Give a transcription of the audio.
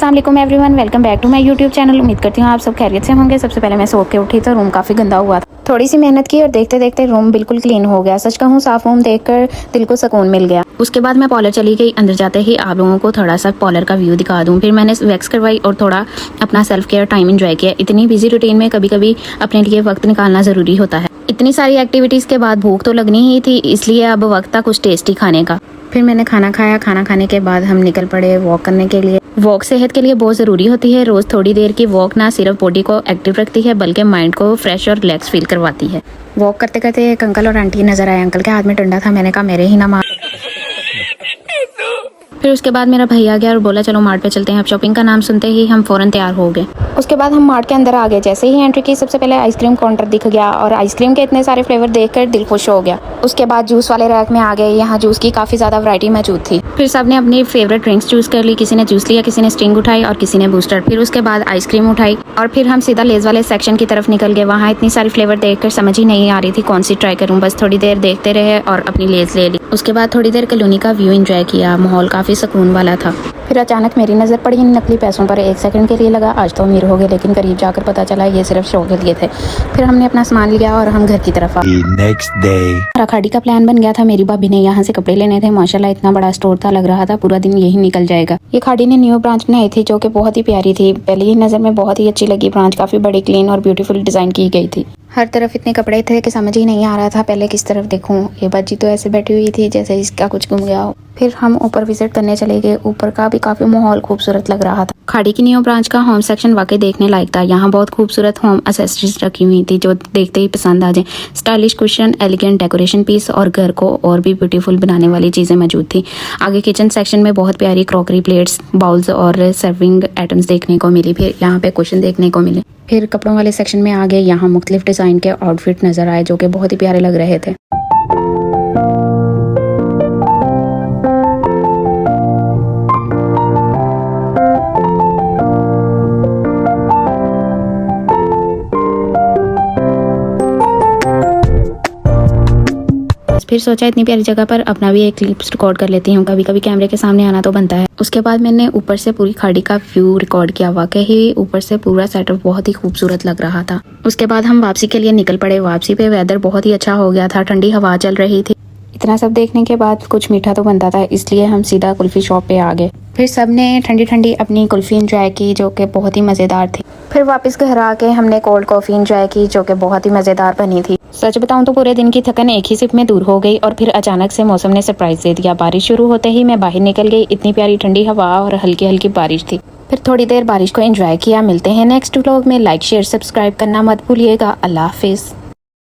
अस्सलाम वालेकुम everyone, welcome back to my YouTube channel. उम्मीद करती हूँ आप सब खैरियत से होंगे। सबसे पहले मैं सो के उठी तो रूम काफ़ी गंदा हुआ था। थोड़ी सी मेहनत की और देखते देखते रूम बिल्कुल क्लीन हो गया। सच कहूँ साफ रूम देखकर दिल को सुकून मिल गया। उसके बाद मैं पार्लर चली गई। अंदर जाते ही आप लोगों को थोड़ा सा पार्लर का व्यू दिखा दूँ। फिर मैंने वैक्स करवाई और थोड़ा अपना सेल्फ केयर टाइम एंजॉय किया। इतनी बिजी रूटीन में कभी कभी अपने लिए वक्त निकालना ज़रूरी होता है। इतनी सारी एक्टिविटीज़ के बाद भूख तो लगनी ही थी, इसलिए अब वक्त था कुछ टेस्टी खाने का। फिर मैंने खाना खाया। खाना खाने के बाद हम निकल पड़े वॉक करने के लिए। वॉक सेहत के लिए बहुत ज़रूरी होती है। रोज़ थोड़ी देर की वॉक ना सिर्फ बॉडी को एक्टिव रखती है बल्कि माइंड को फ्रेश और रिलैक्स फील करवाती है। वॉक करते करते एक अंकल और आंटी नजर आए। अंकल के हाथ में डंडा था। मैंने कहा मेरे ही ना मार। फिर उसके बाद मेरा भाई आ गया और बोला चलो मार्ट पे चलते हैं। अब शॉपिंग का नाम सुनते ही हम फ़ौरन तैयार हो गए। उसके बाद हम मार्ट के अंदर आ गए। जैसे ही एंट्री की सबसे पहले आइसक्रीम काउंटर दिख गया और आइसक्रीम के इतने सारे फ्लेवर देखकर दिल खुश हो गया। उसके बाद जूस वाले रैक में आ गए। यहाँ जूस की काफ़ी ज़्यादा वैरायटी मौजूद थी। फिर सबने अपनी फेवरेट ड्रिंक्स चूज़ कर ली। किसी ने जूस लिया, किसी ने स्टिंग उठाई और किसी ने बूस्टर। फिर उसके बाद आइसक्रीम उठाई और फिर हम सीधा लेज़ वाले सेक्शन की तरफ निकल गए। वहाँ इतनी सारी फ्लेवर देखकर समझ ही नहीं आ रही थी कौन सी ट्राई करूँ। बस थोड़ी देर देखते रहे और अपनी लेज़ ले ली। उसके बाद थोड़ी देर कॉलोनी का व्यू एंजॉय किया। माहौल काफ़ी सुकून वाला था। फिर अचानक मेरी नज़र पड़ी इन नकली पैसों पर। एक सेकंड के लिए लगा आज तो अमीर हो गए, लेकिन करीब जाकर पता चला ये सिर्फ शो के लिए थे। फिर हमने अपना सामान लिया और हम घर की तरफ आ गए। हमारा खाड़ी का प्लान बन गया था। मेरी भाभी ने यहाँ से कपड़े लेने थे। माशाल्लाह इतना बड़ा स्टोर था, लग रहा था पूरा दिन यही निकल जाएगा। ये खाड़ी ने न्यू ब्रांच बनाई थी जो कि बहुत ही प्यारी थी। पहली ही नज़र में बहुत ही अच्छी लगी। ब्रांच काफ़ी बड़ी, क्लीन और ब्यूटीफुल डिज़ाइन की गई थी। हर तरफ इतने कपड़े थे कि समझ ही नहीं आ रहा था पहले किस तरफ देखूं। ये बच्ची तो ऐसे बैठी हुई थी जैसे इसका कुछ गुम गया हो। फिर हम ऊपर विजिट करने चले गए। ऊपर का भी काफ़ी माहौल खूबसूरत लग रहा था। खाड़ी की न्यू ब्रांच का होम सेक्शन वाकई देखने लायक था। यहाँ बहुत खूबसूरत होम एक्सेसरीज रखी हुई थी जो देखते ही पसंद आ जाए। Stylish cushion, elegant decoration piece और घर को और भी ब्यूटीफुल बनाने वाली चीज़ें मौजूद थी। आगे किचन सेक्शन में बहुत प्यारी क्रॉकरी, प्लेट्स, बाउल्स और सर्विंग आइटम्स देखने को मिली। फिर यहाँ पे कुशन देखने को मिले। फिर कपड़ों वाले सेक्शन में आ गए। यहाँ मुख्तलिफ डिज़ाइन के आउटफिट नज़र आए जो कि बहुत ही प्यारे लग रहे थे। फिर सोचा इतनी प्यारी जगह पर अपना भी एक क्लिप्स रिकॉर्ड कर लेती हूँ। कभी कभी कैमरे के सामने आना तो बनता है। उसके बाद मैंने ऊपर से पूरी खाड़ी का व्यू रिकॉर्ड किया। वाकई ही ऊपर से पूरा सेटअप बहुत ही खूबसूरत लग रहा था। उसके बाद हम वापसी के लिए निकल पड़े। वापसी पे वेदर बहुत ही अच्छा हो गया था। ठंडी हवा चल रही थी। इतना सब देखने के बाद कुछ मीठा तो बनता था, इसलिए हम सीधा कुल्फी शॉप पे आ गए। फिर सबने ठंडी ठंडी अपनी कुल्फी एंजॉय की जो कि बहुत ही मज़ेदार थी। फिर वापस घर आके हमने कोल्ड कॉफ़ी एंजॉय की जो कि बहुत ही मज़ेदार बनी थी। सच बताऊं तो पूरे दिन की थकन एक ही सिप में दूर हो गई और फिर अचानक से मौसम ने सरप्राइज दे दिया। बारिश शुरू होते ही मैं बाहर निकल गई। इतनी प्यारी ठंडी हवा और हल्की हल्की बारिश थी। फिर थोड़ी देर बारिश को एंजॉय किया। मिलते हैं नेक्स्ट व्लॉग में। लाइक, शेयर, सब्सक्राइब करना मत भूलिएगा। अल्लाह हाफिज़।